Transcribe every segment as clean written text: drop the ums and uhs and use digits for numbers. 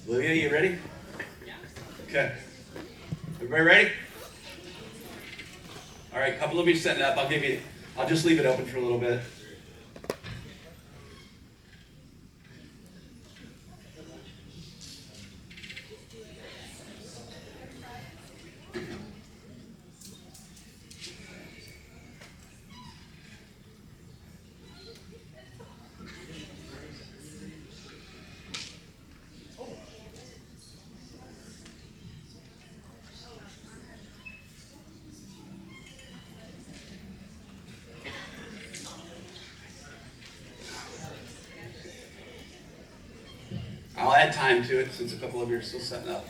Olivia, you ready? Okay. Everybody ready? All right, couple of you setting up. I'll just leave it open for a little bit. I'll add time to it since a couple of you are still setting up.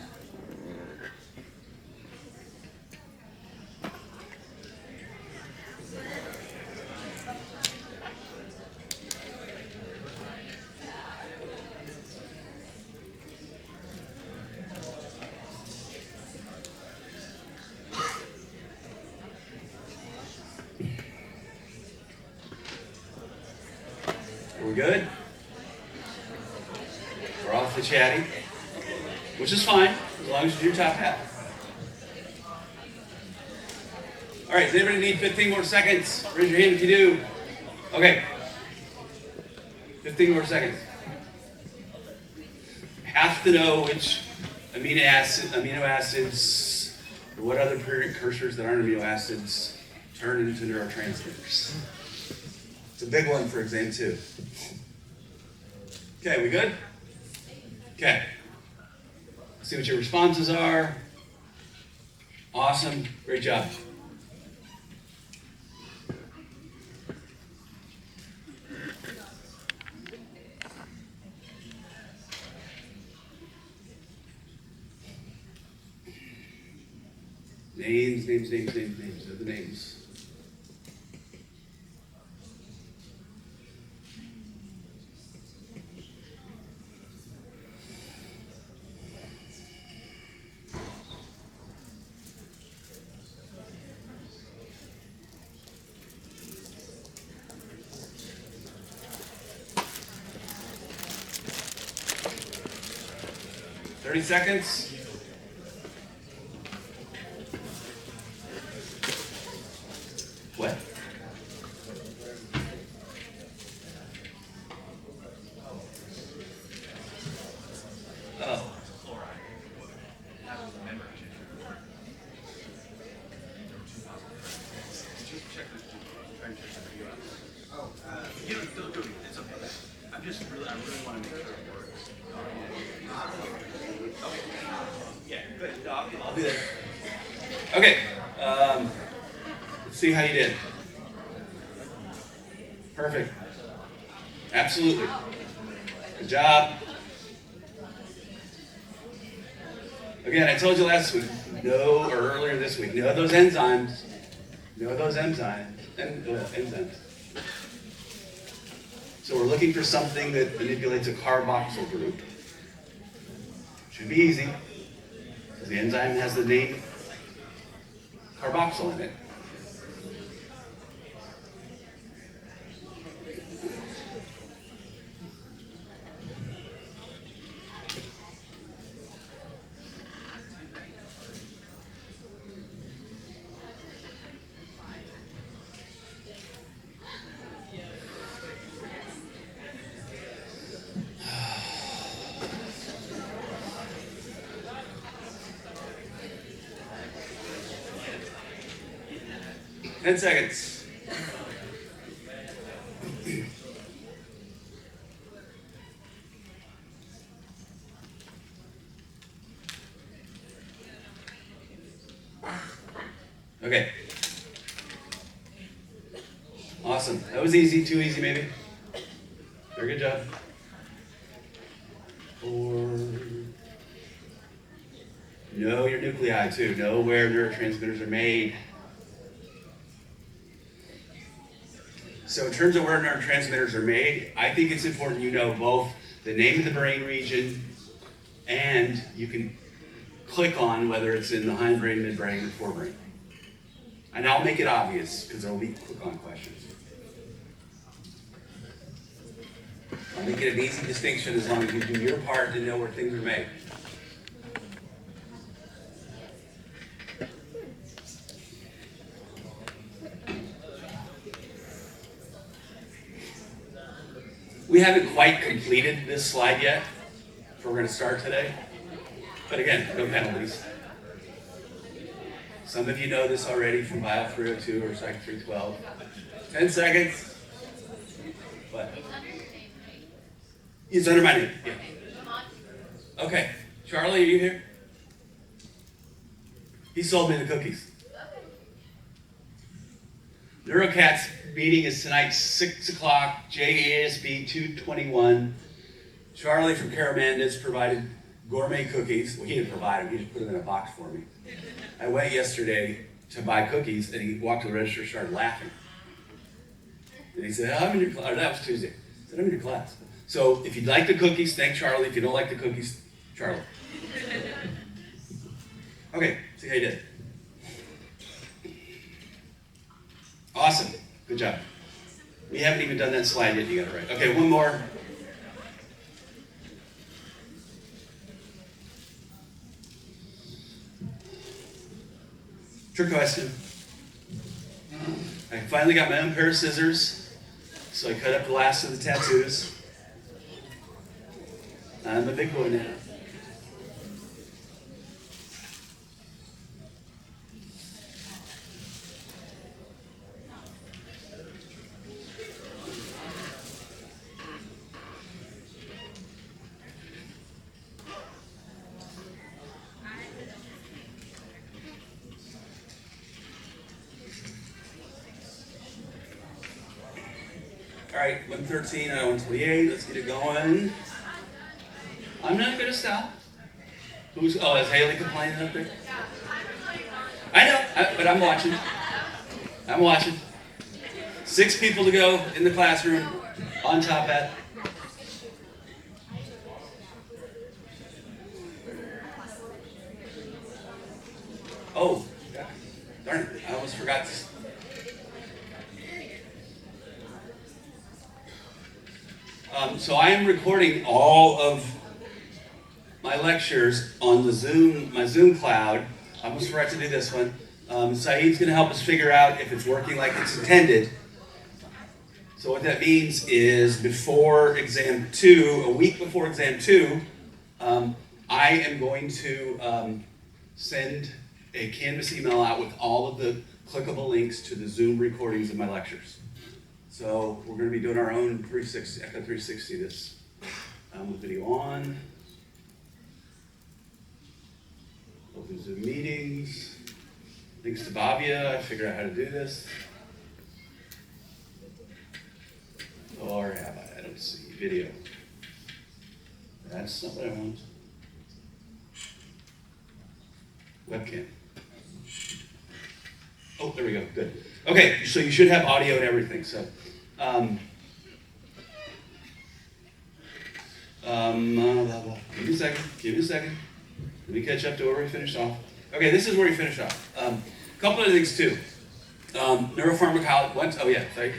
We're good? We're off the chatty, which is fine, as long as you do your top hat. All right, does anybody need 15 more seconds? Raise your hand if you do. Okay. 15 more seconds. Have to know which amino acids, or what other precursors that aren't amino acids turn into neurotransmitters. It's a big one for exam 2. Okay, we good? Okay. See what your responses are. Awesome. Great job. Names. They're the names. Thirty seconds. What? Oh. You don't do it. It's okay. I really want to make sure it works. Okay. Yeah, good. I'll do that. Okay. Let's see how you did. Perfect. Absolutely. Good job. Again, I told you last week, or earlier this week, know those enzymes. Enzymes. So we're looking for something that manipulates a carboxyl group. Should be easy, because the enzyme has the name carboxyl in it. Ten seconds. Okay. Awesome. That was easy. Too easy, maybe. Very good job. 4. Know your nuclei, too. Know where neurotransmitters are made. So in terms of where neurotransmitters are made, I think it's important you know both the name of the brain region, and you can click on whether it's in the hindbrain, midbrain, or forebrain. And I'll make it obvious, because there will be click-on questions. I'll make it an easy distinction as long as you do your part to know where things are made. We haven't quite completed this slide yet, so we're going to start today. But again, no penalties. Some of you know this already from Bio 302 or Psych 312. 10 seconds. What? It's under my name. Yeah. Okay. Charlie, are you here? He sold me the cookies. NeuroCat's meeting is tonight, 6 o'clock, JASB 221. Charlie from Caramanda's provided gourmet cookies. Well, he didn't provide them, he just put them in a box for me. I went yesterday to buy cookies, and he walked to the register and started laughing. And he said, I'm in your class. That was Tuesday. I said, I'm in your class. So if you'd like the cookies, thank Charlie. If you don't like the cookies, Charlie. Okay, see how you did. Awesome. Good job. We haven't even done that slide yet. You got it right. Okay, one more. Trick question. I finally got my own pair of scissors, so I cut up the last of the tattoos. I'm a big boy now. All right, 113 out of 128. Let's get it going. I'm not gonna stop. Is Haley complaining up there? I know, but I'm watching. I'm watching. 6 people to go in the classroom. On top hat. Oh, darn it! I almost forgot this. So I am recording all of my lectures on the my Zoom cloud. I almost forgot to do this one. Saeed's going to help us figure out if it's working like it's intended. So what that means is before exam 2, a week before exam 2, I am going to send a Canvas email out with all of the clickable links to the Zoom recordings of my lectures. So we're going to be doing our own 360, Echo 360 this with video on. Open Zoom meetings. Thanks to Bhavya, I figured out how to do this. Or have I? I don't see video. That's not what I want. Webcam. Oh, there we go. Good. Okay, so you should have audio and everything. So, give me a second. Give me a second. Let me catch up to where we finished off. Okay, this is where we finished off. A couple of things too. Neuropharmacology. What? Oh yeah, sorry.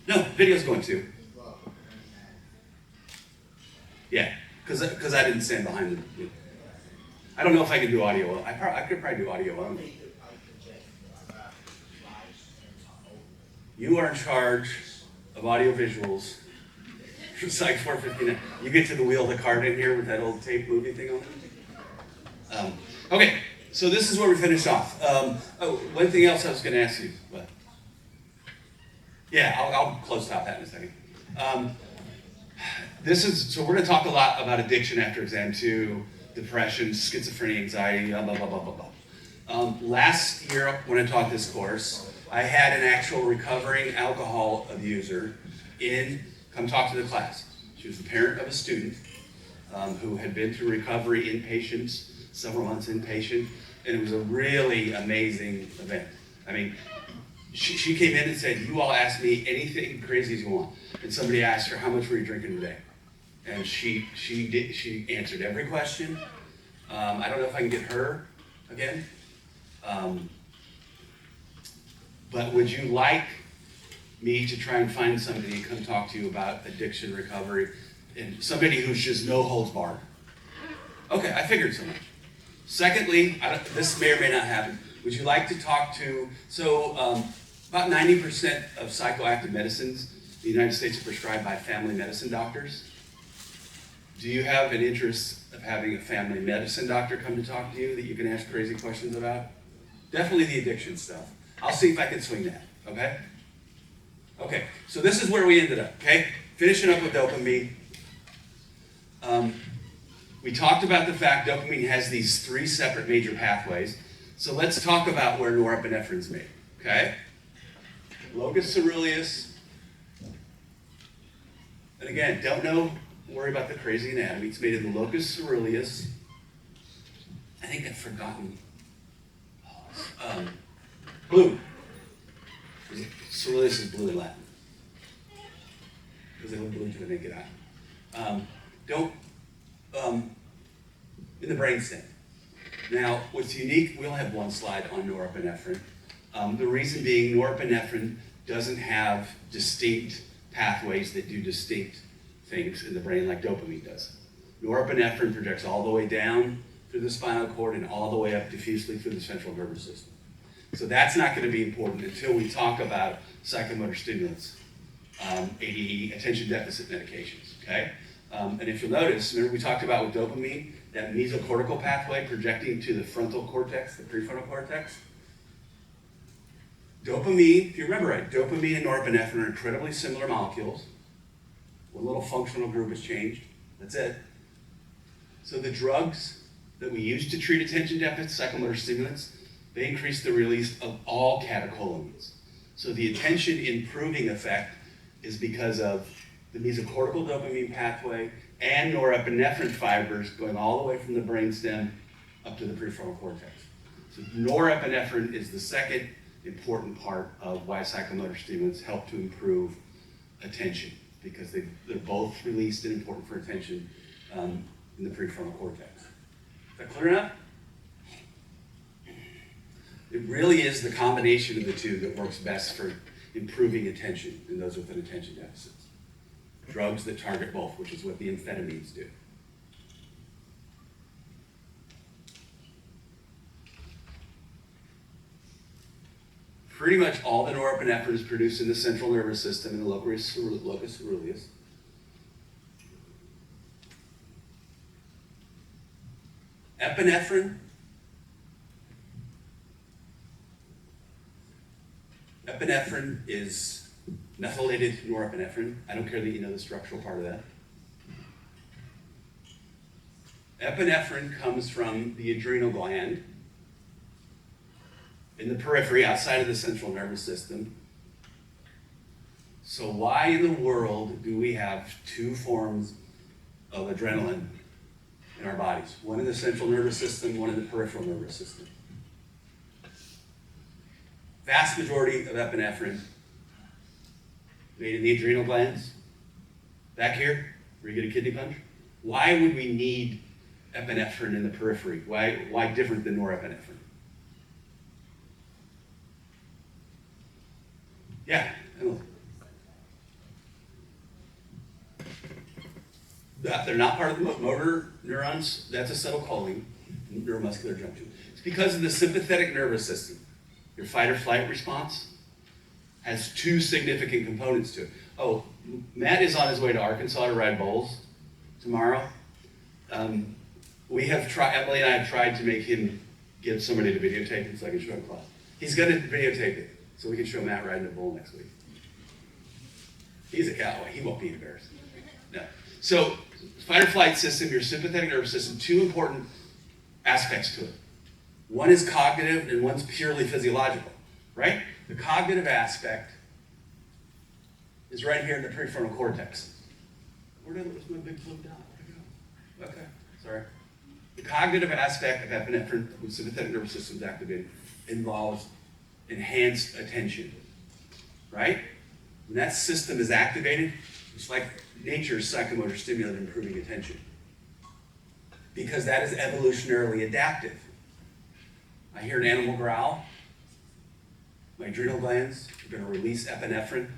No, video's going to. Yeah, because I didn't stand behind them. I don't know if I can do audio. I could probably do audio only. You are in charge of audio visuals for Psych 459. You get to the wheel the card in here with that old tape movie thing on it. Okay, so this is where we finished off. One thing else I was going to ask you. What? Yeah, I'll close top that in a second. So we're going to talk a lot about addiction after exam 2, depression, schizophrenia, anxiety, blah, blah, blah, blah, blah. Last year when I taught this course, I had an actual recovering alcohol abuser come talk to the class. She was the parent of a student who had been through recovery inpatients, several months inpatient, and it was a really amazing event. I mean, she came in and said, you all ask me anything crazy as you want. And somebody asked her, how much were you drinking today? And she answered every question. I don't know if I can get her again. But would you like me to try and find somebody to come talk to you about addiction recovery and somebody who's just no holds barred? Okay, I figured so much. Secondly, this may or may not happen. Would you like to talk to, about 90% of psychoactive medicines the United States are prescribed by family medicine doctors. Do you have an interest of having a family medicine doctor come to talk to you that you can ask crazy questions about? Definitely the addiction stuff. I'll see if I can swing that, okay? Okay, so this is where we ended up, okay? Finishing up with dopamine. We talked about the fact dopamine has these 3 separate major pathways. So let's talk about where norepinephrine's made, okay? Locus coeruleus. And again, don't worry about the crazy anatomy. It's made in the locus coeruleus. I think I've forgotten. Blue. Coeruleus is blue in Latin. Because they look blue to the naked eye. In the brainstem. Now, what's unique, we'll have one slide on norepinephrine. The reason being norepinephrine doesn't have distinct pathways that do distinct things in the brain like dopamine does. Norepinephrine projects all the way down through the spinal cord and all the way up diffusely through the central nervous system. So that's not going to be important until we talk about psychomotor stimulants, ADE, attention deficit medications, okay? And if you'll notice, remember we talked about with dopamine, that mesocortical pathway projecting to the frontal cortex, the prefrontal cortex. Dopamine, if you remember right, dopamine and norepinephrine are incredibly similar molecules. One little functional group has changed. That's it. So the drugs that we use to treat attention deficit, psychomotor stimulants, they increase the release of all catecholamines. So the attention improving effect is because of the mesocortical dopamine pathway and norepinephrine fibers going all the way from the brainstem up to the prefrontal cortex. So norepinephrine is the second important part of why psychomotor stimulants help to improve attention, because they're both released and important for attention in the prefrontal cortex. Is that clear enough? It really is the combination of the two that works best for improving attention in those with an attention deficit. Drugs that target both, which is what the amphetamines do. Pretty much all the norepinephrine is produced in the central nervous system in the locus coeruleus. Epinephrine is methylated norepinephrine. I don't care that you know the structural part of that. Epinephrine comes from the adrenal gland in the periphery outside of the central nervous system. So why in the world do we have 2 forms of adrenaline in our bodies? One in the central nervous system, one in the peripheral nervous system. Vast majority of epinephrine made in the adrenal glands. Back here, where you get a kidney punch. Why would we need epinephrine in the periphery? Why different than norepinephrine? Yeah, Emily. They're not part of the motor neurons. That's acetylcholine, neuromuscular junction. It's because of the sympathetic nervous system. Your fight or flight response has 2 significant components to it. Oh, Matt is on his way to Arkansas to ride bulls tomorrow. Emily and I have tried to make him get somebody to videotape it so I can show him class. He's going to videotape it so we can show Matt riding a bull next week. He's a cowboy. He won't be embarrassed. No. So, fight or flight system, your sympathetic nervous system, 2 important aspects to it. One is cognitive and one's purely physiological, right? The cognitive aspect is right here in the prefrontal cortex. Where's my big blue dot? Where'd it go? Okay, sorry. The cognitive aspect of epinephrine, when sympathetic nervous system is activated, involves enhanced attention, right? When that system is activated, it's like nature's psychomotor stimulant improving attention. Because that is evolutionarily adaptive. I hear an animal growl. My adrenal glands are going to release epinephrine.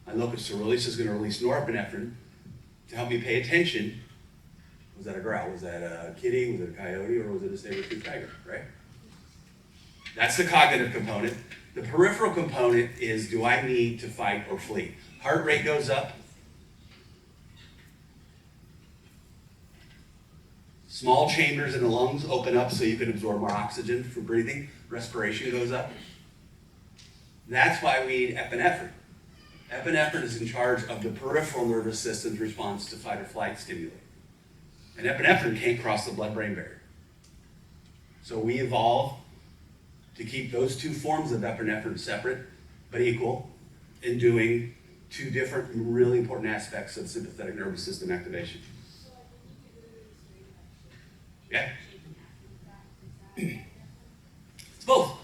My locus coeruleus is going to release norepinephrine to help me pay attention. Was that a growl? Was that a kitty? Was it a coyote? Or was it a saber-toothed tiger? Right? That's the cognitive component. The peripheral component is, do I need to fight or flee? Heart rate goes up. Small chambers in the lungs open up so you can absorb more oxygen for breathing. Respiration goes up. That's why we need epinephrine. Epinephrine is in charge of the peripheral nervous system's response to fight or flight stimuli. And epinephrine can't cross the blood-brain barrier. So we evolved to keep those two forms of epinephrine separate but equal in doing two different really important aspects of sympathetic nervous system activation. Yeah? It's both.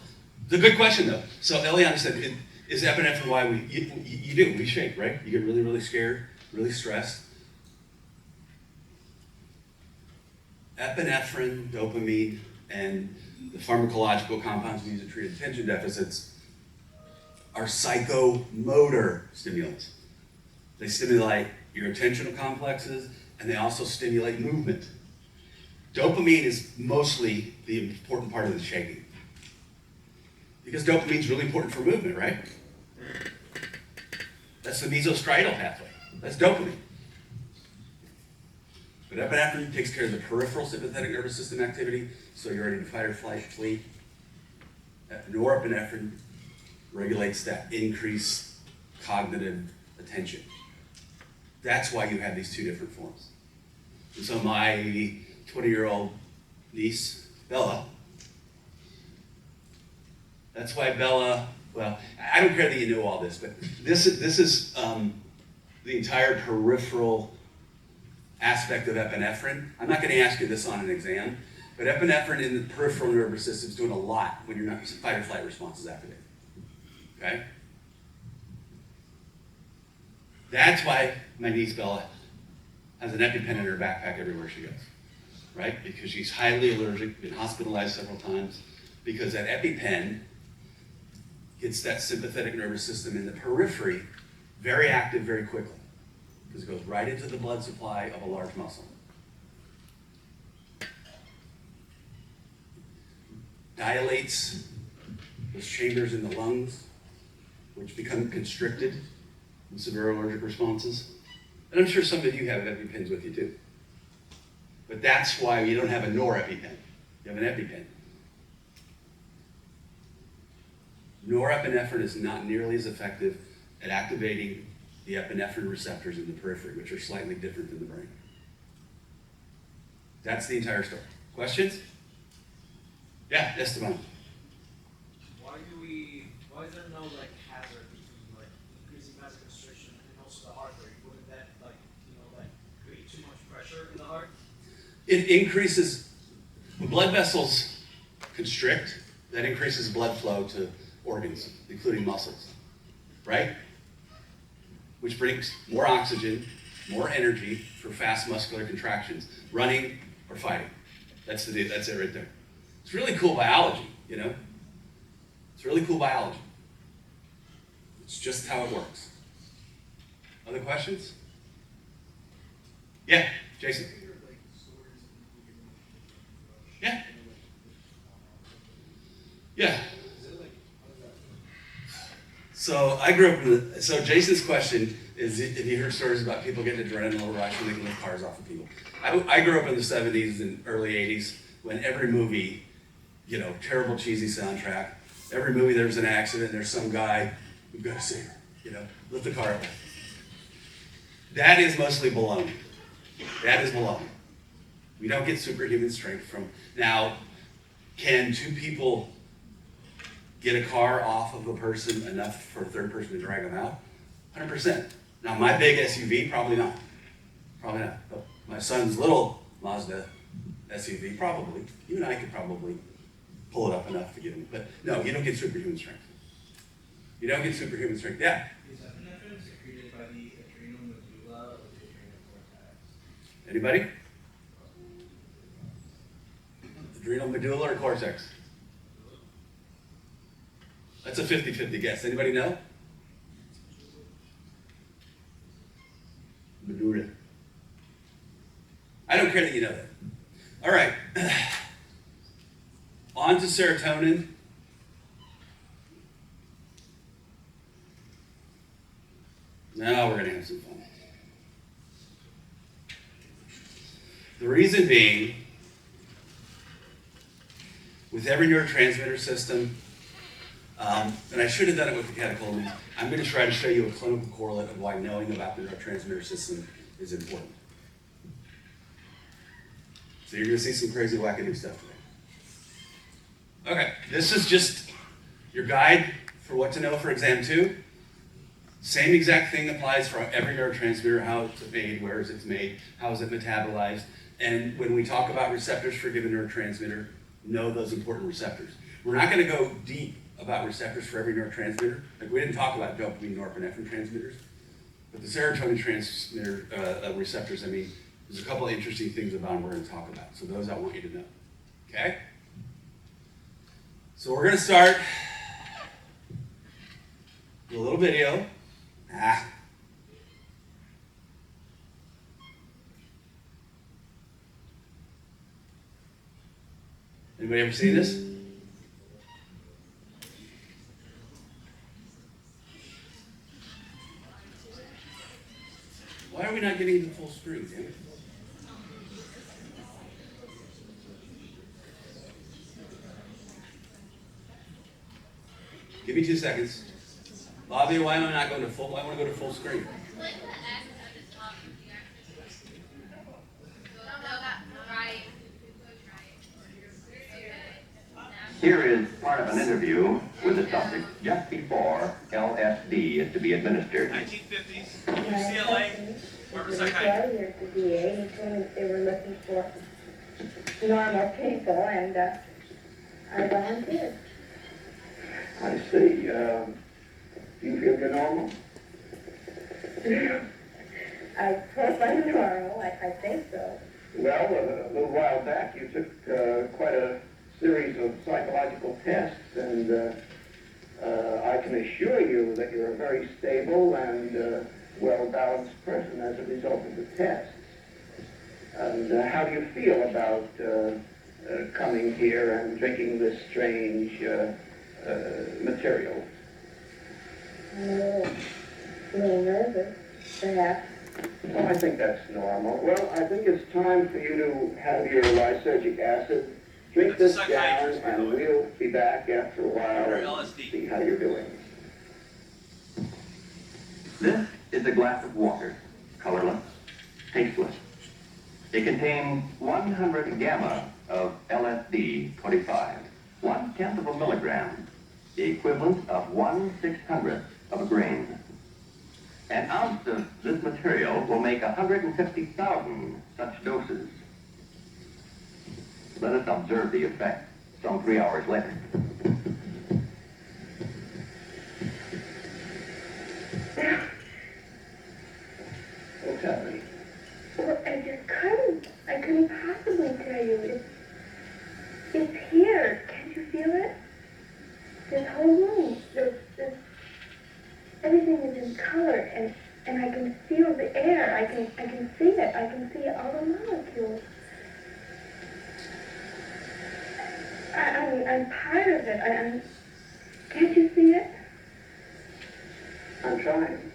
It's a good question though. So Eliana said, is epinephrine why you do, we shake, right? You get really, really scared, really stressed. Epinephrine, dopamine, and the pharmacological compounds we use to treat attention deficits are psychomotor stimulants. They stimulate your attentional complexes, and they also stimulate movement. Dopamine is mostly the important part of the shaking. Because dopamine is really important for movement, right? That's the mesostriatal pathway. That's dopamine. But epinephrine takes care of the peripheral sympathetic nervous system activity, so you're ready to fight or flight, flee. Norepinephrine regulates that increased cognitive attention. That's why you have these two different forms. And so my 20-year-old niece, Bella, that's why Bella, well, I don't care that you know all this, but this is the entire peripheral aspect of epinephrine. I'm not going to ask you this on an exam, but epinephrine in the peripheral nervous system is doing a lot when your fight or flight response is activated. Okay? That's why my niece Bella has an EpiPen in her backpack everywhere she goes, right? Because she's highly allergic, been hospitalized several times, because that EpiPen gets that sympathetic nervous system in the periphery very active very quickly, because it goes right into the blood supply of a large muscle. Dilates those chambers in the lungs, which become constricted in severe allergic responses. And I'm sure some of you have EpiPens with you too. But that's why you don't have a norEpipen. You have an EpiPen. Norepinephrine is not nearly as effective at activating the epinephrine receptors in the periphery, which are slightly different than the brain. That's the entire story. Questions? Yeah, Esteban. Why is there no hazard between increasing vasoconstriction and also the heart rate? Wouldn't that create too much pressure in the heart? It increases, when blood vessels constrict, that increases blood flow to organs, including muscles, right? Which brings more oxygen, more energy for fast muscular contractions, running or fighting. That's it right there. It's really cool biology, you know? It's really cool biology. It's just how it works. Other questions? Yeah, Jason. Yeah. Yeah. So I grew up so Jason's question is, have you heard stories about people getting adrenaline rush when they can lift cars off of people? I grew up in the 70s and early 80s when every movie, terrible cheesy soundtrack, every movie there's an accident, there's some guy, we've got to save her, lift the car up. That is mostly baloney. That is baloney. We don't get superhuman strength from, now, can two people get a car off of a person enough for a third person to drag them out? 100%. Now my big SUV, probably not. Probably not. But my son's little Mazda SUV, probably. You and I could probably pull it up enough to get him. But no, you don't get superhuman strength. You don't get superhuman strength. Yeah? Is epinephrine secreted by the adrenal medulla or the adrenal cortex? Anybody? Adrenal medulla or cortex? That's a 50-50 guess. Anybody know? Medulla. I don't care that you know that. All right. On to serotonin. Now we're gonna have some fun. The reason being, with every neurotransmitter system, and I should have done it with the catecholamines, I'm going to try to show you a clinical correlate of why knowing about the neurotransmitter system is important. So you're going to see some crazy wackadoo stuff today. Okay, this is just your guide for what to know for exam 2. Same exact thing applies for every neurotransmitter, how it's made, where is it made, how is it metabolized, and when we talk about receptors for a given neurotransmitter, know those important receptors. We're not going to go deep about receptors for every neurotransmitter. Like we didn't talk about dopamine, norepinephrine transmitters, but the serotonin transmitter receptors, I mean, there's a couple of interesting things about them we're going to talk about. So those I want you to know. Okay? So we're going to start with a little video. Anybody ever seen this? Why are we not getting the full screen, damn it? Give me 2 seconds. Bobby, why am I not going to full? I want to go to full screen. Here is part of an interview with the subject just before LSD is to be administered. 1950s, UCLA, Harvard Psychiatry. Failure to DA, he told me they were looking for normal people, and I volunteered. I see. Do you feel you're normal? I hope I'm normal, I think so. Well, a little while back you took quite a series of psychological tests, and I can assure you that you're a very stable and well-balanced person as a result of the tests. And how do you feel about coming here and drinking this strange material? A little nervous, perhaps. Well, I think that's normal. Well, I think it's time for you to have your lysergic acid. Drink That's a this down, psychiatrist, by the and way. we'll be back after a while Or and LSD. see how you're doing. This is a glass of water, colorless, tasteless. It contains 100 gamma of LSD-25, 1/10 of a milligram, the equivalent of 1/600th of a grain. An ounce of this material will make 150,000 such doses. Let us observe the effect some 3 hours later. Oh, tell me. Well, I couldn't possibly tell you. It's here. Can't you feel it? This whole room, everything is in color, and I can feel the air. I can see it. I can see all the molecules. I'm part of it. Can't you see it? I'm trying.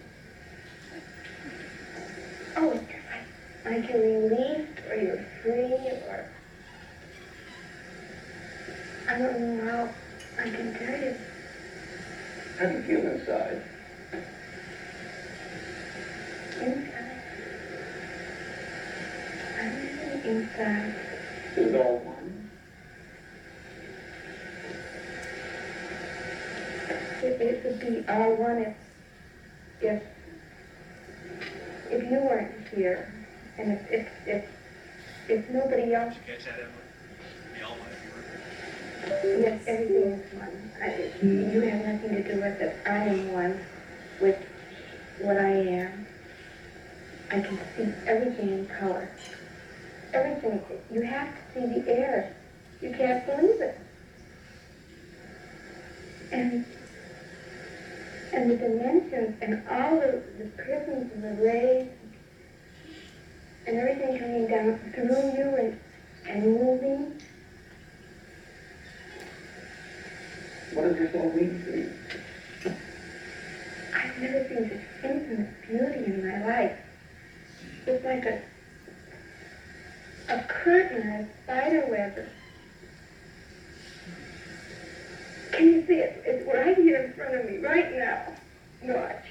Oh, it's just like you're released, or you're free, or I don't know how I can tell you. How do you feel inside? Inside. I'm really inside. Is it all one? It would be all one if you weren't here, and if nobody else. Did you catch that, Emily? They all want to be Yes, everything is one. You have nothing to do with it. I am one with what I am. I can see everything in color. Everything. You have to see the air. You can't believe it. And the dimensions and all the prisms and the rays and everything coming down through you and moving. What does this all mean to you? I've never seen such infinite beauty. like a curtain, a spider web. Can you see it? It's right here in front of me, right now. Watch.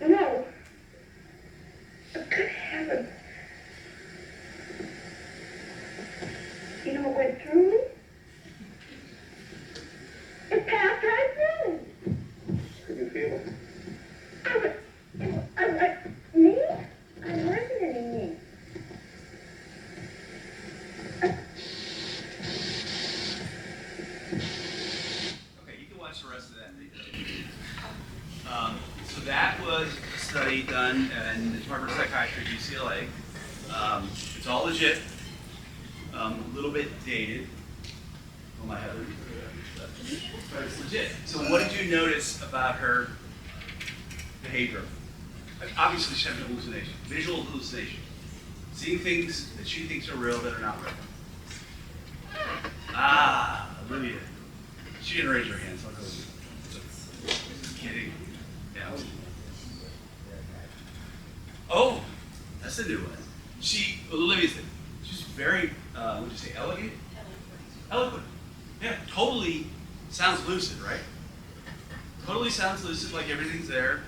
No. Good heavens. You know what went through me? It passed right through. Could you feel it? Me? I wasn't any me. Okay, you can watch the rest of that video. So that was a study done in the Department of Psychiatry at UCLA. It's all legit, a little bit dated. Oh my heaven. But it's legit. So what did you notice about her behavior? Obviously she had an hallucination, visual hallucination. Seeing things that she thinks are real that are not real. Ah, Olivia. She didn't raise her hand, so I'll go with you. Just kidding. Yeah. Oh, that's a new one. Olivia's thing. She's very, would you say elegant? Eloquent. Yeah, totally sounds lucid, right? Totally sounds lucid, like everything's there.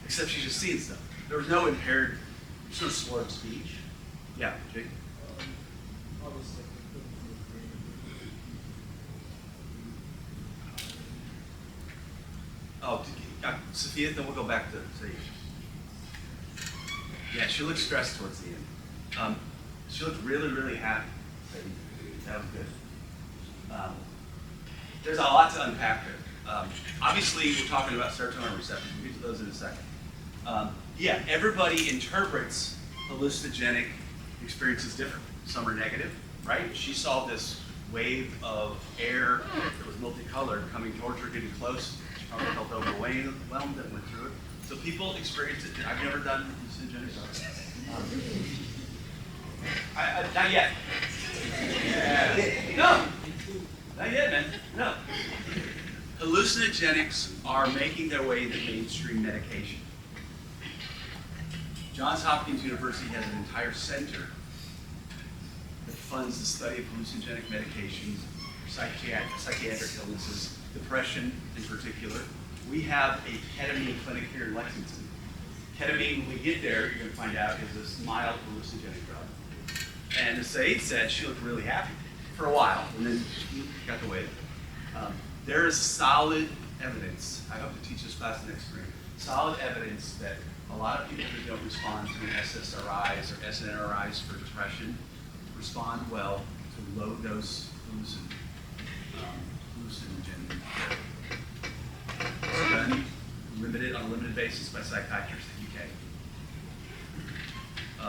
Except she's just seeing stuff. There was no impaired, there's no slurred speech. Yeah, Jake? Oh, Sophia, then we'll go back to Sage. Yeah, she looked stressed towards the end. She looked really, really happy. That was good. There's a lot to unpack there. Obviously, we're talking about serotonin receptors. We'll get to those in a second. Yeah, everybody interprets hallucinogenic experiences different. Some are negative, right? She saw this wave of air that was multicolored coming towards her, getting close. She probably felt overwhelmed and went through it. So people experience it. I've never done hallucinogenic drugs. Not yet. Yeah. No. Not yet, man. No. Hallucinogenics are making their way into mainstream medication. Johns Hopkins University has an entire center that funds the study of hallucinogenic medications, psychiatric illnesses, depression in particular. We have a ketamine clinic here in Lexington. Ketamine, when we get there, you're going to find out, is this mild hallucinogenic drug. And as Said said, she looked really happy for a while, and then she got the way. There is solid evidence, I hope to teach this class next spring, solid evidence that a lot of people that don't respond to SSRIs or SNRIs for depression respond well to low-dose hallucinogen therapy. It's done on a limited basis by psychiatrists in the UK. I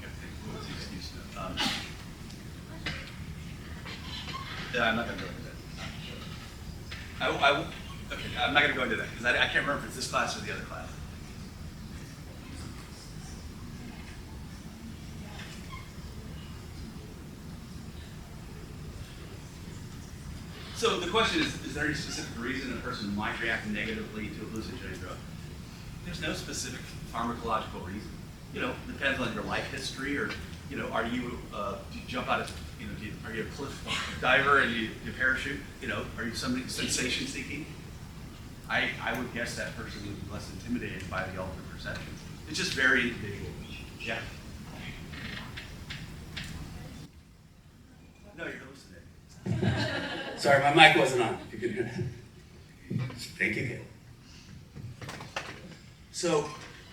gotta think, what's the excuse now? I'm not going to go into that. Okay, I'm not going to go into that because I can't remember if it's this class or the other class. So the question is there any specific reason a person might react negatively to a hallucinogenic drug? There's no specific pharmacological reason. You know, depends on your life history, or are you do you jump out of are you a cliff diver and you parachute? Are you somebody sensation seeking? I would guess that person would be less intimidated by the altered perceptions. It's just very individual. Yeah. No, you're hallucinating. Sorry, my mic wasn't on. If you could hear that. Thank you again. So,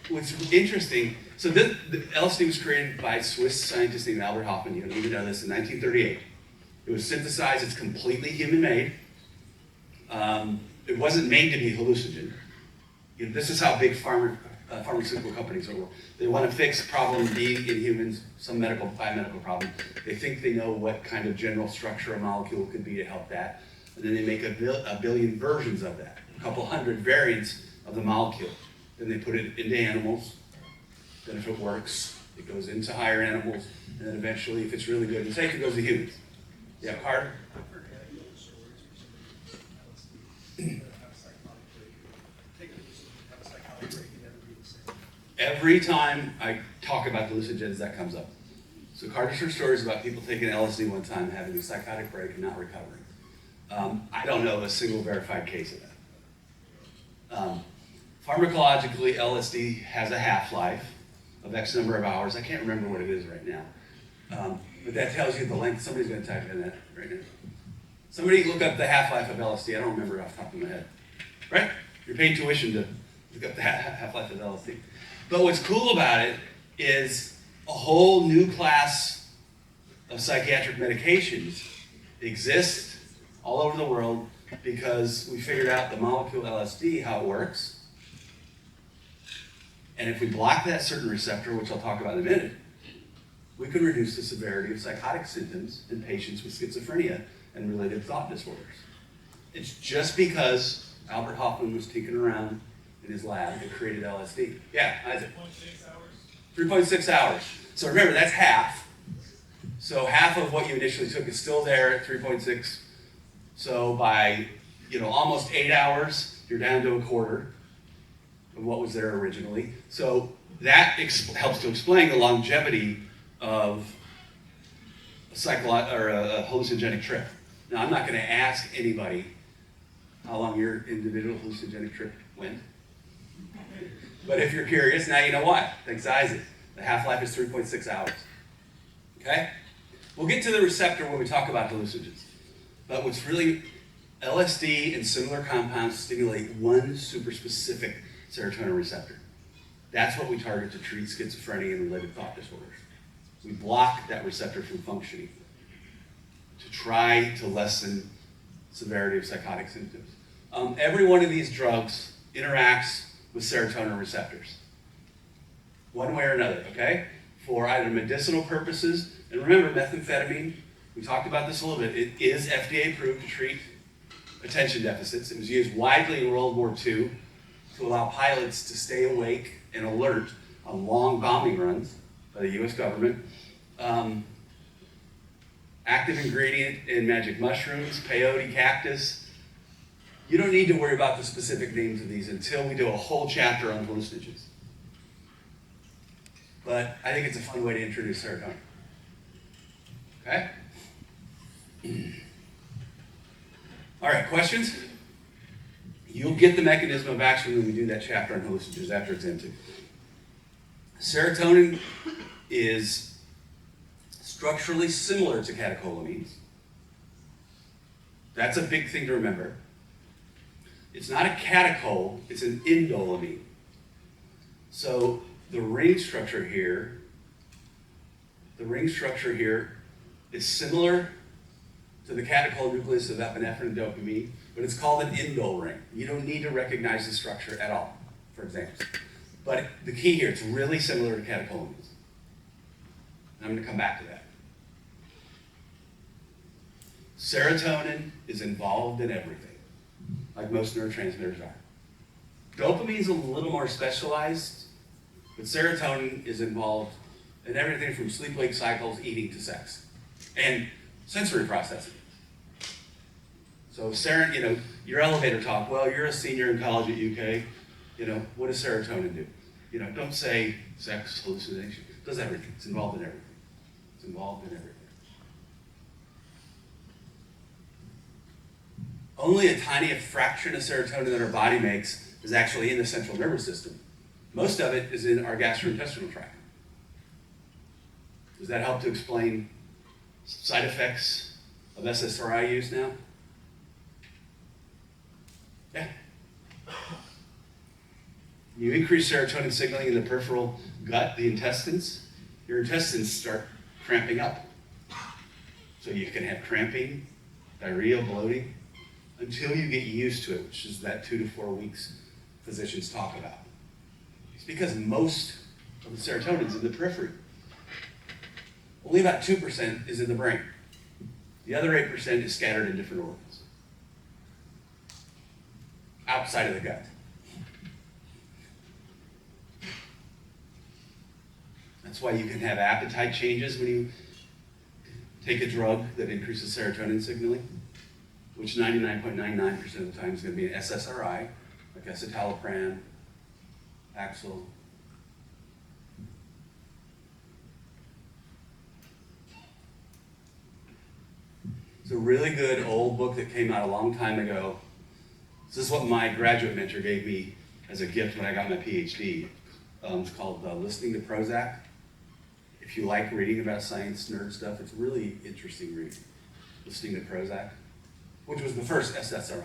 what's interesting, so the LSD was created by a Swiss scientist named Albert Hofmann. You don't even know this, in 1938. It was synthesized, it's completely human-made. It wasn't made to be hallucinogen. This is how big pharmaceutical companies are. They want to fix a problem being in humans, some biomedical problem. They think they know what kind of general structure a molecule could be to help that. And then they make a billion versions of that, a couple hundred variants of the molecule. Then they put it into animals. Then if it works, it goes into higher animals. And then eventually, if it's really good and safe, it goes to humans. Yeah, Carter? Every time I talk about hallucinogens, that comes up. So Carter's heard stories about people taking LSD one time, having a psychotic break and not recovering. I don't know of a single verified case of that. Pharmacologically, LSD has a half-life of X number of hours. I can't remember what it is right now. But that tells you the length. Somebody's going to type in that right now. Somebody look up the half-life of LSD. I don't remember off the top of my head. Right? You're paying tuition to look up the half-life of LSD. But what's cool about it is a whole new class of psychiatric medications exist all over the world because we figured out the molecule LSD, how it works. And if we block that certain receptor, which I'll talk about in a minute, we can reduce the severity of psychotic symptoms in patients with schizophrenia and related thought disorders. It's just because Albert Hoffman was tinkering around in his lab that created LSD. Yeah, Isaac? 3.6 hours. 3.6 hours. So remember, that's half. So half of what you initially took is still there at 3.6. So by almost 8 hours, you're down to a quarter of what was there originally. So that helps to explain the longevity of a hallucinogenic trip. Now, I'm not going to ask anybody how long your individual hallucinogenic trip went. But if you're curious, now you know why. Thanks to Isaac. The half-life is 3.6 hours. Okay? We'll get to the receptor when we talk about hallucinogens. But what's really, LSD and similar compounds stimulate one super specific serotonin receptor. That's what we target to treat schizophrenia and related thought disorders. We block that receptor from functioning to try to lessen severity of psychotic symptoms. Every one of these drugs interacts with serotonin receptors, one way or another, okay? For either medicinal purposes, and remember methamphetamine, we talked about this a little bit, it is FDA approved to treat attention deficits. It was used widely in World War II to allow pilots to stay awake and alert on long bombing runs by the US government. Active ingredient in magic mushrooms, peyote cactus. You don't need to worry about the specific names of these until we do a whole chapter on hallucinogens. But I think it's a fun way to introduce serotonin. Okay? All right, questions? You'll get the mechanism of action when we do that chapter on hallucinogens after exam 2. Serotonin is structurally similar to catecholamines. That's a big thing to remember. It's not a catechol, it's an indolamine. So the ring structure here is similar to the catechol nucleus of epinephrine and dopamine, but it's called an indole ring. You don't need to recognize the structure at all for exams. But the key here, it's really similar to catecholamines. And I'm going to come back to that. Serotonin is involved in everything, like most neurotransmitters are. Dopamine's a little more specialized, but serotonin is involved in everything from sleep-wake cycles, eating to sex, and sensory processing. So your elevator talk, well, you're a senior in college at UK, what does serotonin do? Don't say sex, hallucination. It does everything. It's involved in everything. It's involved in everything. Only a tiny fraction of serotonin that our body makes is actually in the central nervous system. Most of it is in our gastrointestinal tract. Does that help to explain side effects of SSRI use now? Yeah. You increase serotonin signaling in the peripheral gut, the intestines, your intestines start cramping up. So you can have cramping, diarrhea, bloating, until you get used to it, which is that 2 to 4 weeks physicians talk about. It's because most of the serotonin is in the periphery. Only about 2% is in the brain. The other 8% is scattered in different organs, outside of the gut. That's why you can have appetite changes when you take a drug that increases serotonin signaling, which 99.99% of the time is going to be an SSRI, like escitalopram, Paxil, It's a really good old book that came out a long time ago. This is what my graduate mentor gave me as a gift when I got my PhD. It's called Listening to Prozac. If you like reading about science nerd stuff, it's really interesting reading. Listening to Prozac, which was the first SSRI.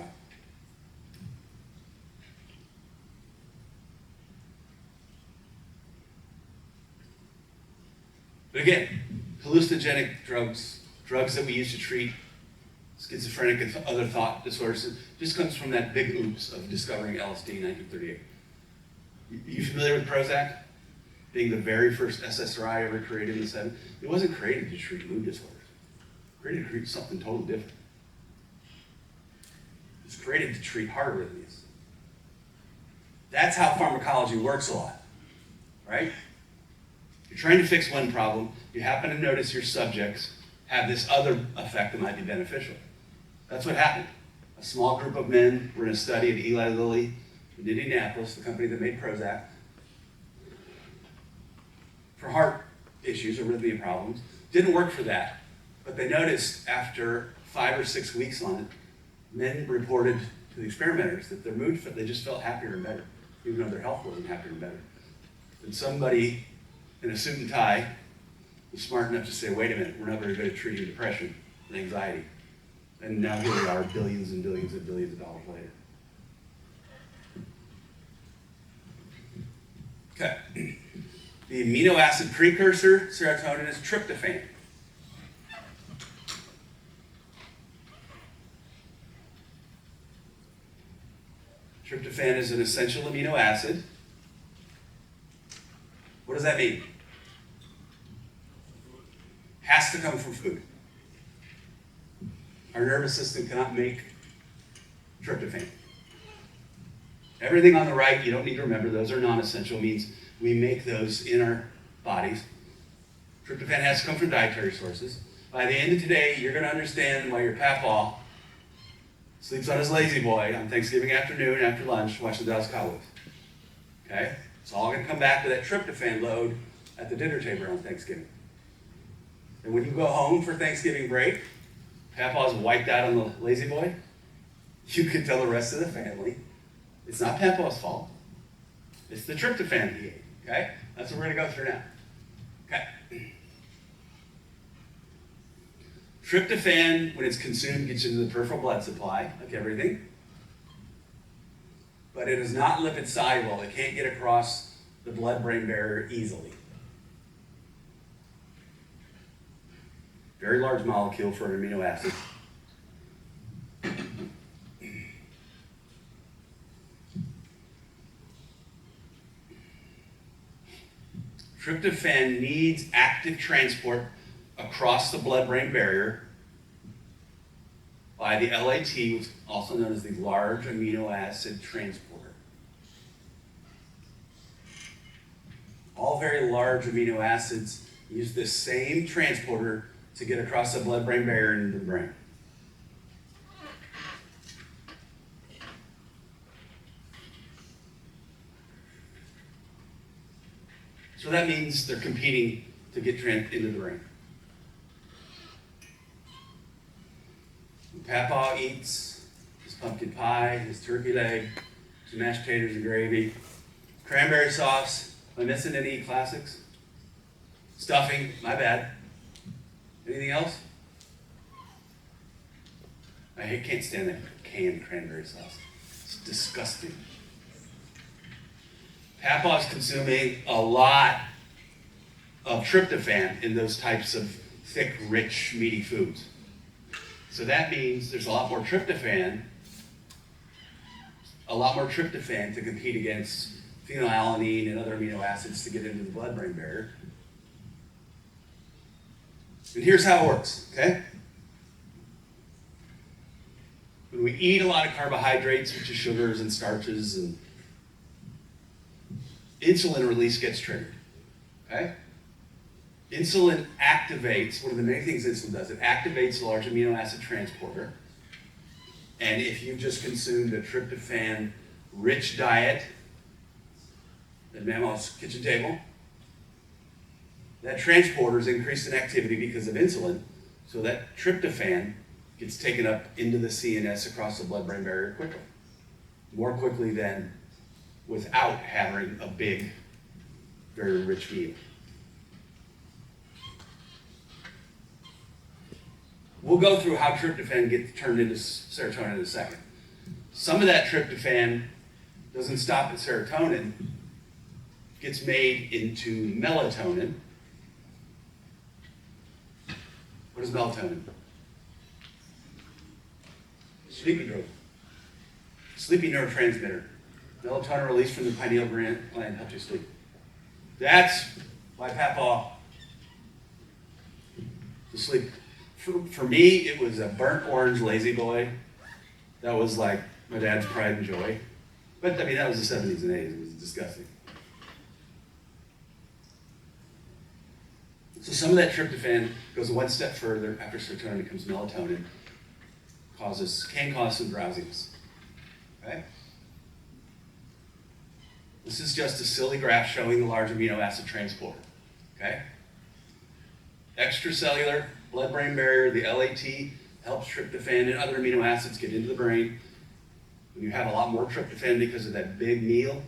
But again, hallucinogenic drugs, drugs that we use to treat schizophrenic and other thought disorders, just comes from that big oops of discovering LSD in 1938. You familiar with Prozac? Being the very first SSRI ever created in the 70s? It wasn't created to treat mood disorders. It was created to treat something totally different. It was created to treat heart arrhythmias. That's how pharmacology works a lot, right? You're trying to fix one problem, you happen to notice your subjects have this other effect that might be beneficial. That's what happened. A small group of men were in a study at Eli Lilly in Indianapolis, the company that made Prozac, for heart issues, arrhythmia problems. Didn't work for that, but they noticed after 5 or 6 weeks on it, men reported to the experimenters that their mood, they just felt happier and better, even though their health wasn't happier and better. And somebody in a suit and tie was smart enough to say, wait a minute, we're not very good at treating depression and anxiety. And now here we are, billions and billions and billions of dollars later. Okay. The amino acid precursor, serotonin, is tryptophan. Tryptophan is an essential amino acid. What does that mean? Has to come from food. Our nervous system cannot make tryptophan. Everything on the right, you don't need to remember, those are non-essential, means we make those in our bodies. Tryptophan has to come from dietary sources. By the end of today, you're going to understand why your papaw sleeps on his lazy boy on Thanksgiving afternoon after lunch watching the Dallas Cowboys. Okay? It's all going to come back to that tryptophan load at the dinner table on Thanksgiving. And when you go home for Thanksgiving break, Papaw's wiped out on the lazy boy, you can tell the rest of the family it's not Papaw's fault. It's the tryptophan he ate. Okay? That's what we're going to go through now. Okay. Tryptophan, when it's consumed, gets into the peripheral blood supply, like everything. But it is not lipid soluble. It can't get across the blood-brain barrier easily. Very large molecule for an amino acid. Tryptophan needs active transport across the blood-brain barrier by the LAT, which is also known as the large amino acid transporter. All very large amino acids use this same transporter to get across the blood-brain barrier and into the brain. So that means they're competing to get into the brain. When Papaw eats his pumpkin pie, his turkey leg, some mashed potatoes and gravy, cranberry sauce. Am I missing any classics? Stuffing, my bad. Anything else? I can't stand that canned cranberry sauce. It's disgusting. Papaw's consuming a lot of tryptophan in those types of thick, rich, meaty foods. So that means there's a lot more tryptophan to compete against phenylalanine and other amino acids to get into the blood-brain barrier. And here's how it works, okay? When we eat a lot of carbohydrates, which is sugars and starches, and insulin release gets triggered, okay? Insulin activates, one of the main things insulin does, it activates the large amino acid transporter. And if you've just consumed a tryptophan-rich diet at Mama's kitchen table, that transporter is increased in activity because of insulin, so that tryptophan gets taken up into the CNS across the blood-brain barrier quickly. More quickly than without having a big, very rich meal. We'll go through how tryptophan gets turned into serotonin in a second. Some of that tryptophan doesn't stop at serotonin, gets made into melatonin. What is melatonin? Sleepy drug. Sleepy neurotransmitter. Melatonin released from the pineal gland helps you sleep. That's why Papa to sleep. For me, it was a burnt orange lazy boy. That was like my dad's pride and joy. But I mean, that was the 70s and 80s. It was disgusting. So some of that tryptophan goes one step further. After serotonin becomes melatonin, can cause some drowsiness. Okay? This is just a silly graph showing the large amino acid transporter. Okay? Extracellular, blood-brain barrier, the LAT helps tryptophan and other amino acids get into the brain. When you have a lot more tryptophan because of that big meal,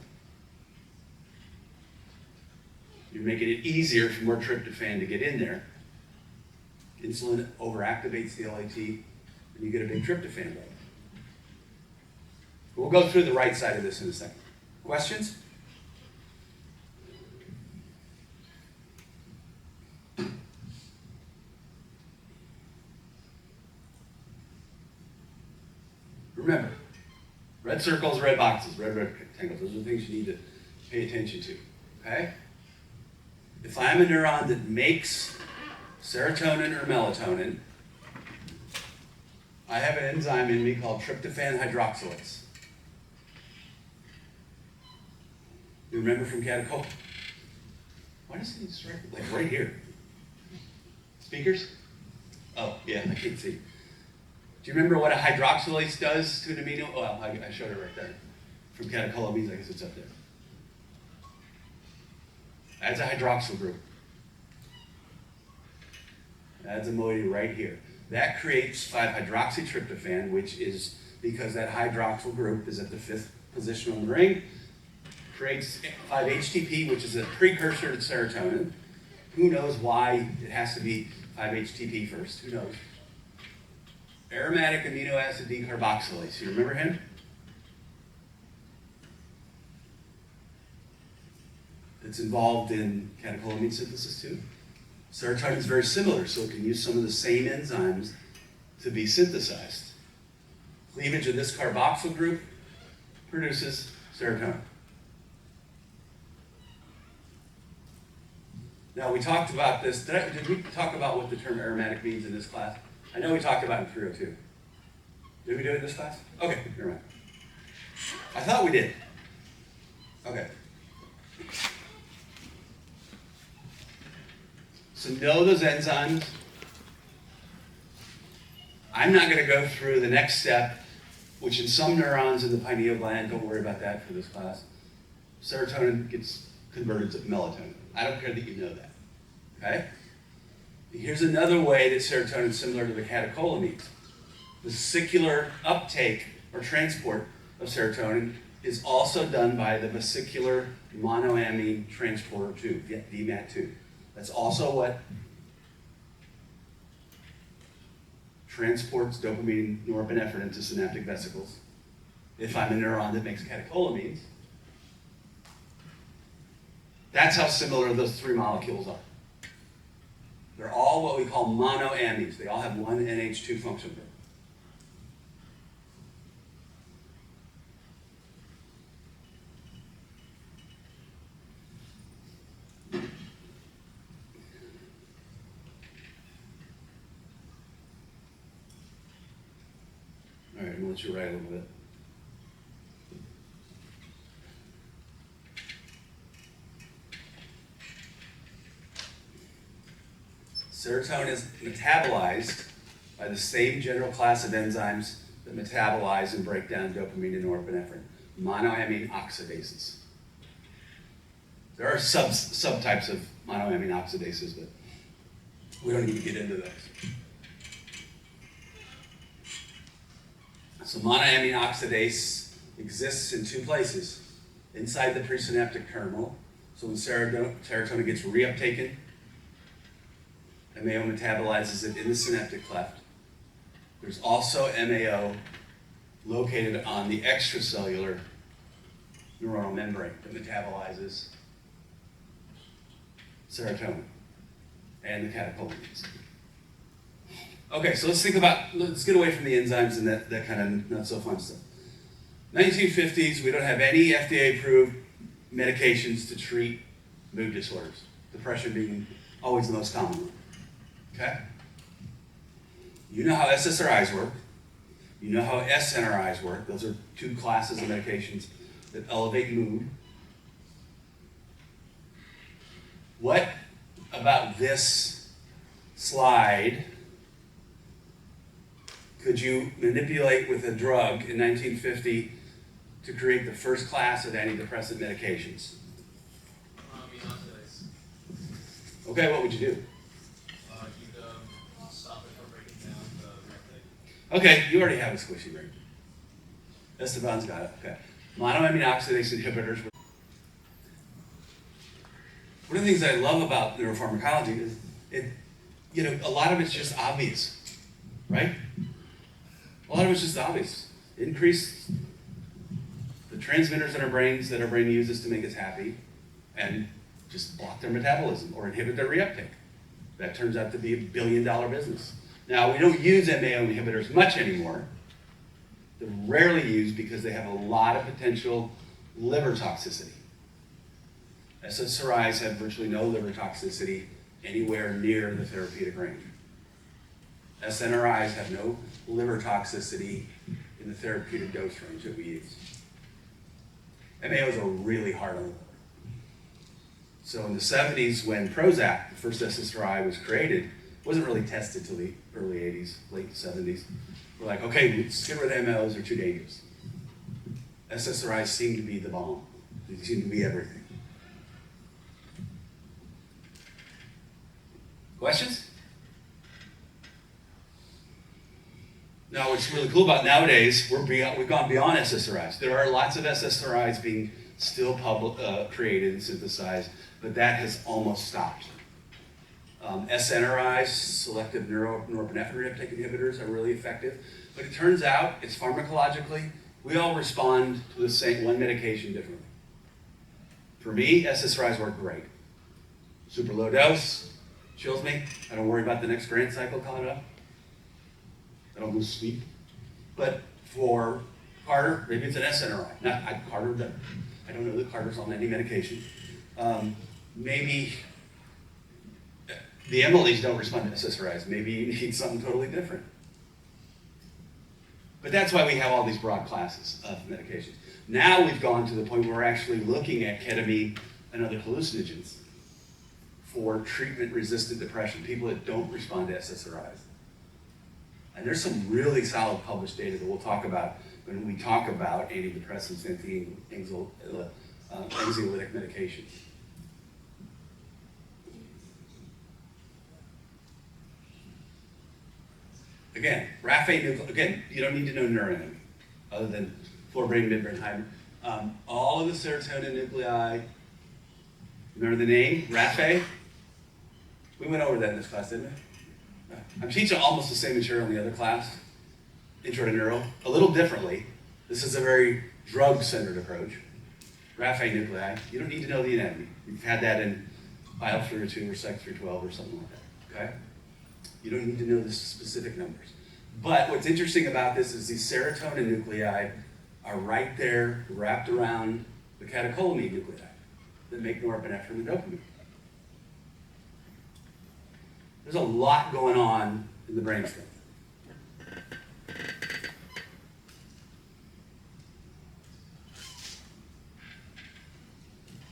you're making it easier for more tryptophan to get in there. Insulin overactivates the LAT, and you get a big tryptophan level. We'll go through the right side of this in a second. Questions? Remember, red circles, red boxes, red rectangles. Those are the things you need to pay attention to, okay? If I'm a neuron that makes serotonin or melatonin, I have an enzyme in me called tryptophan hydroxylase. You remember from catechol? Why does it just right here? Speakers? Oh, yeah, I can't see. Do you remember what a hydroxylase does to an amino? Well, I showed it right there. From catecholamines, I guess it's up there. Adds a hydroxyl group. Adds a moiety right here. That creates 5-hydroxytryptophan, which is because that hydroxyl group is at the 5th position on the ring. Creates 5-HTP, which is a precursor to serotonin. Who knows why it has to be 5-HTP first? Who knows? Aromatic amino acid decarboxylase. You remember him? It's involved in catecholamine synthesis too. Serotonin is very similar, so it can use some of the same enzymes to be synthesized. Cleavage of this carboxyl group produces serotonin. Now we talked about this. Did we talk about what the term aromatic means in this class? I know we talked about it in 302. Did we do it in this class? Okay, never mind. I thought we did. Okay. So know those enzymes. I'm not going to go through the next step, which in some neurons in the pineal gland, don't worry about that for this class, serotonin gets converted to melatonin. I don't care that you know that. Okay? Here's another way that serotonin is similar to the catecholamines. The vesicular uptake or transport of serotonin is also done by the vesicular monoamine transporter 2, VMAT2. That's also what transports dopamine and norepinephrine into synaptic vesicles. If I'm a neuron that makes catecholamines, that's how similar those three molecules are. They're all what we call monoamines. They all have one NH2 function group. All right, I'm going to let you write a little bit. Serotonin is metabolized by the same general class of enzymes that metabolize and break down dopamine and norepinephrine, monoamine oxidases. There are subtypes of monoamine oxidases, but we don't need to get into those. So monoamine oxidase exists in two places. Inside the presynaptic terminal, so when serotonin gets reuptaken, MAO metabolizes it in the synaptic cleft. There's also MAO located on the extracellular neuronal membrane that metabolizes serotonin and the catecholamines. Okay, so let's get away from the enzymes and that kind of not so fun stuff. 1950s, we don't have any FDA-approved medications to treat mood disorders, depression being always the most common one, okay? You know how SSRIs work. You know how SNRIs work. Those are two classes of medications that elevate mood. What about this slide could you manipulate with a drug in 1950 to create the first class of antidepressant medications? Okay, what would you do? You stop it from breaking down the reuptake. Okay, you already have a squishy ring. Esteban's got it, okay. Monoamine oxidase inhibitors. One of the things I love about neuropharmacology is a lot of it's just obvious, right? A lot of it's just obvious. Increase the transmitters in our brains that our brain uses to make us happy and just block their metabolism or inhibit their reuptake. That turns out to be $1 billion business. Now, we don't use MAO inhibitors much anymore. They're rarely used because they have a lot of potential liver toxicity. SSRIs have virtually no liver toxicity anywhere near the therapeutic range. SNRIs have no liver toxicity in the therapeutic dose range that we use. MAOs are really hard on the liver. So in the 70s, when Prozac, the first SSRI, was created, it wasn't really tested till the early 80s, late 70s. We're like, okay, let's get rid of MAOs, they're too dangerous. SSRIs seem to be the bomb. They seem to be everything. Questions? Now, what's really cool about nowadays, we've gone beyond SSRIs. There are lots of SSRIs being still created and synthesized, but that has almost stopped. SNRIs, selective norepinephrine reuptake inhibitors, are really effective, but it turns out it's pharmacologically, we all respond to the same one medication differently. For me, SSRIs work great. Super low dose, chills me. I don't worry about the next Grant cycle coming up. I don't lose sleep. But for Carter, maybe it's an SNRI. Carter, I don't know that Carter's on any medication. Maybe the MLEs don't respond to SSRIs. Maybe you need something totally different. But that's why we have all these broad classes of medications. Now we've gone to the point where we're actually looking at ketamine and other hallucinogens for treatment-resistant depression, people that don't respond to SSRIs. And there's some really solid published data that we'll talk about when we talk about antidepressants and anxiolytic medications. Again, again, you don't need to know neuroanatomy other than forebrain, midbrain, hindbrain. All of the serotonin nuclei, remember the name, Raphe? We went over that in this class, didn't we? I'm teaching almost the same material in the other class, Intro to Neuro, a little differently. This is a very drug-centered approach. Raphe nuclei, you don't need to know the anatomy. You've had that in Bio 302 or Psych 312 or something like that, okay? You don't need to know the specific numbers. But what's interesting about this is these serotonin nuclei are right there, wrapped around the catecholamine nuclei that make norepinephrine and dopamine. There's a lot going on in the brainstem.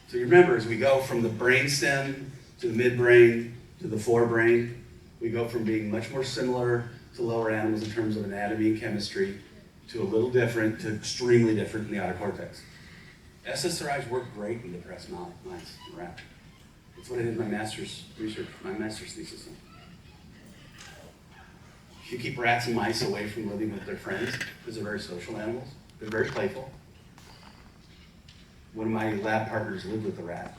So you remember, as we go from the brainstem to the midbrain to the forebrain, we go from being much more similar to lower animals in terms of anatomy and chemistry to a little different to extremely different in the outer cortex. SSRIs work great in depressed mice. That's what I did my master's research, my master's thesis on. If you keep rats and mice away from living with their friends, because they're very social animals, they're very playful. One of my lab partners lived with a rat.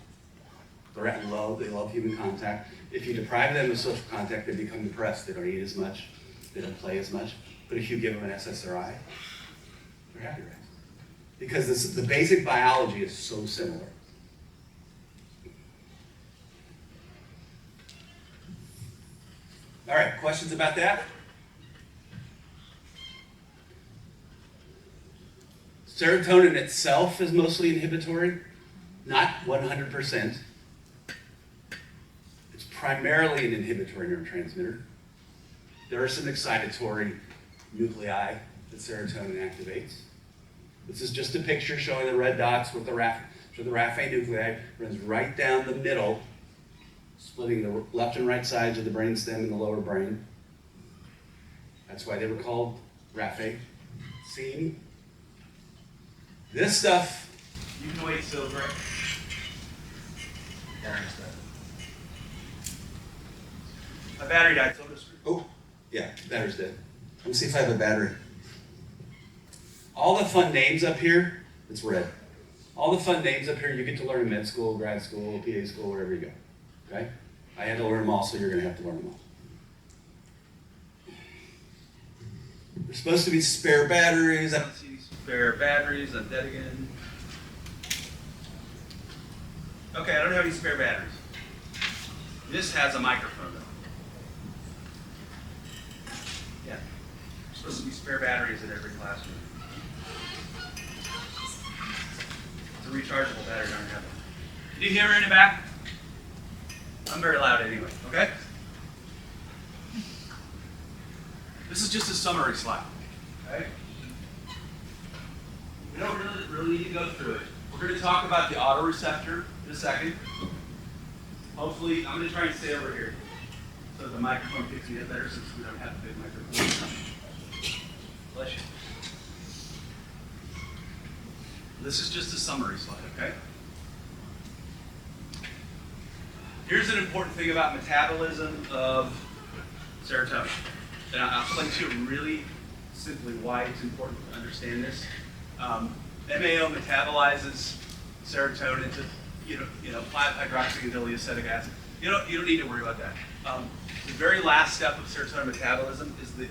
The rat they love human contact. If you deprive them of social contact, they become depressed. They don't eat as much, they don't play as much. But if you give them an SSRI, they're happy rats. Because the basic biology is so similar. All right, questions about that? Serotonin itself is mostly inhibitory, not 100%. It's primarily an inhibitory neurotransmitter. There are some excitatory nuclei that serotonin activates. This is just a picture showing the red dots with the raphe nuclei, runs right down the middle, splitting the left and right sides of the brainstem and the lower brain. That's why they were called raphe. See? This stuff, you can wait silver. My battery died, so I'm just. Oh, yeah, battery's dead. Let me see if I have a battery. All the fun names up here, it's red. All the fun names up here you get to learn in med school, grad school, PA school, wherever you go. Okay? I had to learn them all, so you're going to have to learn them all. There's supposed to be spare batteries. I don't see these spare batteries. I'm dead again. Okay, I don't have any spare batteries. This has a microphone, though. Yeah. There's supposed to be spare batteries in every classroom. It's a rechargeable battery. I don't have one. Can you hear her in the back? I'm very loud anyway, okay? This is just a summary slide, okay? We don't really need to go through it. We're going to talk about the autoreceptor in a second. Hopefully, I'm going to try and stay over here so the microphone picks me up better since we don't have a big microphone. Bless you. This is just a summary slide, okay? Here's an important thing about metabolism of serotonin. And I'll explain to you really simply why it's important to understand this. MAO metabolizes serotonin into 5-hydroxyandroly acetic acid. You don't need to worry about that. The very last step of serotonin metabolism is the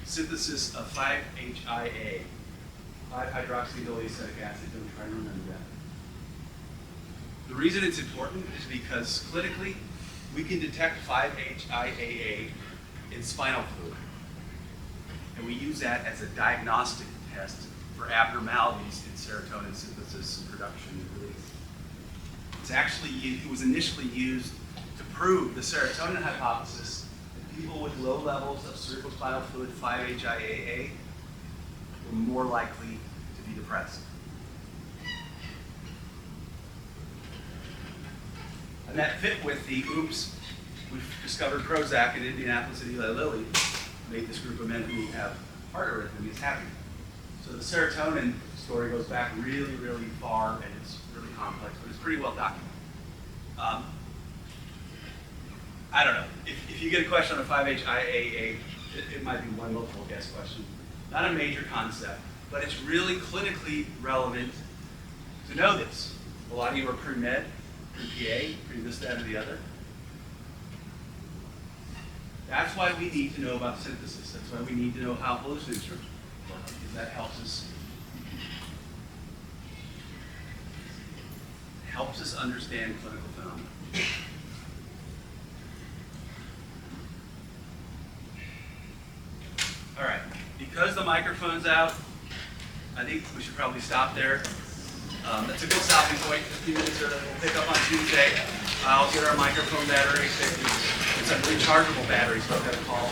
synthesis of 5-HIA, 5-hydroxyandroly acetic acid. Don't try to remember that. The reason it's important is because clinically, we can detect 5-HIAA in spinal fluid. And we use that as a diagnostic test for abnormalities in serotonin synthesis and production and release. It was initially used to prove the serotonin hypothesis that people with low levels of cerebrospinal fluid 5-HIAA were more likely to be depressed. And that fit with the we've discovered Prozac in Indianapolis and Eli Lilly, made this group of men who have heart arrhythmias happy. So the serotonin story goes back really, really far, and it's really complex, but it's pretty well documented. I don't know. If you get a question on a 5-HIAA, it might be one multiple guess question. Not a major concept, but it's really clinically relevant to know this. A lot of you are pre-med, pre-PA, pre-this, that, or the other. That's why we need to know about synthesis. That's why we need to know how hallucinogens work, because that helps us understand clinical phenomena. All right, because the microphone's out, I think we should probably stop there. That's a good stopping point. A few minutes or we'll pick up on Tuesday. I'll get our microphone battery. It's a rechargeable battery, so I've got to call.